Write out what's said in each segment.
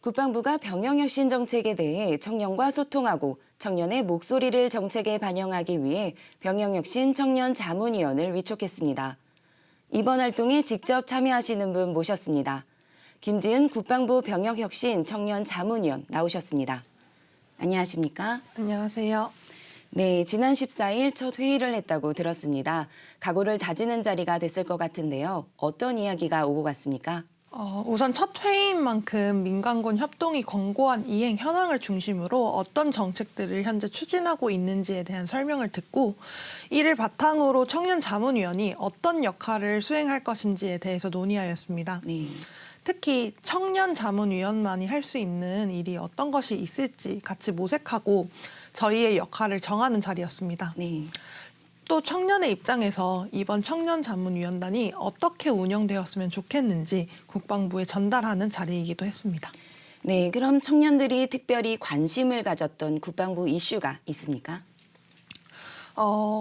국방부가 병영혁신 정책에 대해 청년과 소통하고 청년의 목소리를 정책에 반영하기 위해 병영혁신 청년 자문위원을 위촉했습니다. 이번 활동에 직접 참여하시는 분 모셨습니다. 김지은 국방부 병영혁신 청년 자문위원 나오셨습니다. 안녕하십니까? 안녕하세요. 네, 지난 14일 첫 회의를 했다고 들었습니다. 각오를 다지는 자리가 됐을 것 같은데요. 어떤 이야기가 오고 갔습니까? 우선 첫 회의인 만큼 민간군 협동이 권고한 이행 현황을 중심으로 어떤 정책들을 현재 추진하고 있는지에 대한 설명을 듣고 이를 바탕으로 청년 자문위원이 어떤 역할을 수행할 것인지에 대해서 논의하였습니다. 네. 특히 청년 자문위원만이 할 수 있는 일이 어떤 것이 있을지 같이 모색하고 저희의 역할을 정하는 자리였습니다. 네. 또 청년의 입장에서 이번 청년 자문위원단이 어떻게 운영되었으면 좋겠는지 국방부에 전달하는 자리이기도 했습니다. 네, 그럼 청년들이 특별히 관심을 가졌던 국방부 이슈가 있습니까?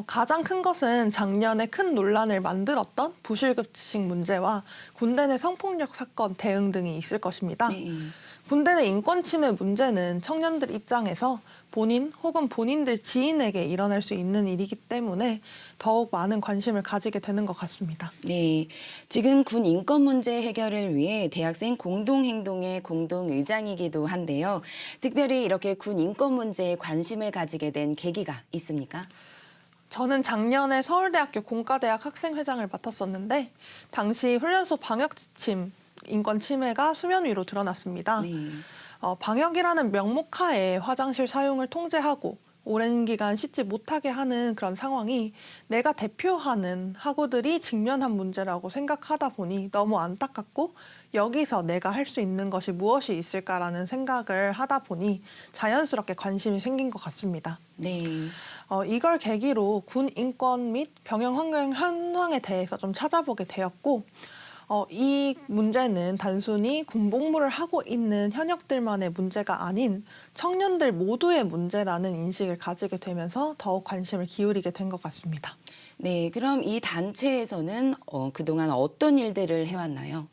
가장 큰 것은 작년에 큰 논란을 만들었던 부실급식 문제와 군대 내 성폭력 사건 대응 등이 있을 것입니다. 네. 군대 내 인권 침해 문제는 청년들 입장에서 본인 혹은 본인들 지인에게 일어날 수 있는 일이기 때문에 더욱 많은 관심을 가지게 되는 것 같습니다. 네, 지금 군 인권 문제 해결을 위해 대학생 공동행동의 공동의장이기도 한데요. 특별히 이렇게 군 인권 문제에 관심을 가지게 된 계기가 있습니까? 저는 작년에 서울대학교 공과대학 학생회장을 맡았었는데 당시 훈련소 방역 지침, 인권 침해가 수면 위로 드러났습니다. 네. 방역이라는 명목하에 화장실 사용을 통제하고 오랜 기간 씻지 못하게 하는 그런 상황이 내가 대표하는 학우들이 직면한 문제라고 생각하다 보니 너무 안타깝고 여기서 내가 할 수 있는 것이 무엇이 있을까라는 생각을 하다 보니 자연스럽게 관심이 생긴 것 같습니다. 네. 이걸 계기로 군 인권 및 병영 환경 현황에 대해서 좀 찾아보게 되었고 이 문제는 단순히 군복무를 하고 있는 현역들만의 문제가 아닌 청년들 모두의 문제라는 인식을 가지게 되면서 더욱 관심을 기울이게 된 것 같습니다. 네, 그럼 이 단체에서는 그동안 어떤 일들을 해왔나요?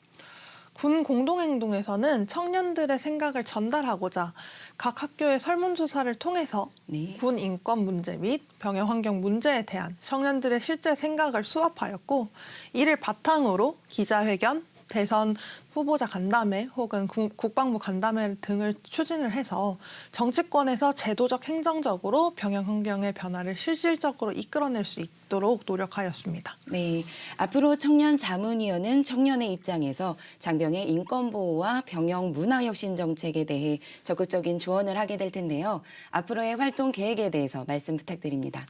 군 공동행동에서는 청년들의 생각을 전달하고자 각 학교의 설문조사를 통해서 네. 군 인권 문제 및 병영 환경 문제에 대한 청년들의 실제 생각을 수합하였고 이를 바탕으로 기자회견, 대선 후보자 간담회 혹은 국방부 간담회 등을 추진을 해서 정치권에서 제도적 행정적으로 병영 환경의 변화를 실질적으로 이끌어낼 수 있도록 노력하였습니다. 네, 앞으로 청년 자문위원은 청년의 입장에서 장병의 인권 보호와 병영 문화 혁신 정책에 대해 적극적인 조언을 하게 될 텐데요. 앞으로의 활동 계획에 대해서 말씀 부탁드립니다.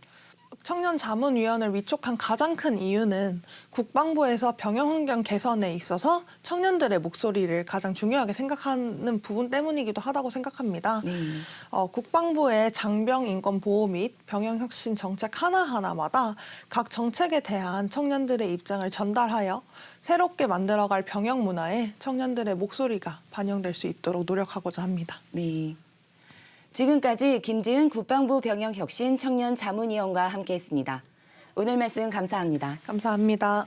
청년 자문위원을 위촉한 가장 큰 이유는 국방부에서 병영 환경 개선에 있어서 청년들의 목소리를 가장 중요하게 생각하는 부분 때문이기도 하다고 생각합니다. 네. 국방부의 장병 인권 보호 및 병영 혁신 정책 하나하나마다 각 정책에 대한 청년들의 입장을 전달하여 새롭게 만들어갈 병영 문화에 청년들의 목소리가 반영될 수 있도록 노력하고자 합니다. 네. 지금까지 김지은 국방부 병영혁신 청년 자문위원과 함께했습니다. 오늘 말씀 감사합니다. 감사합니다.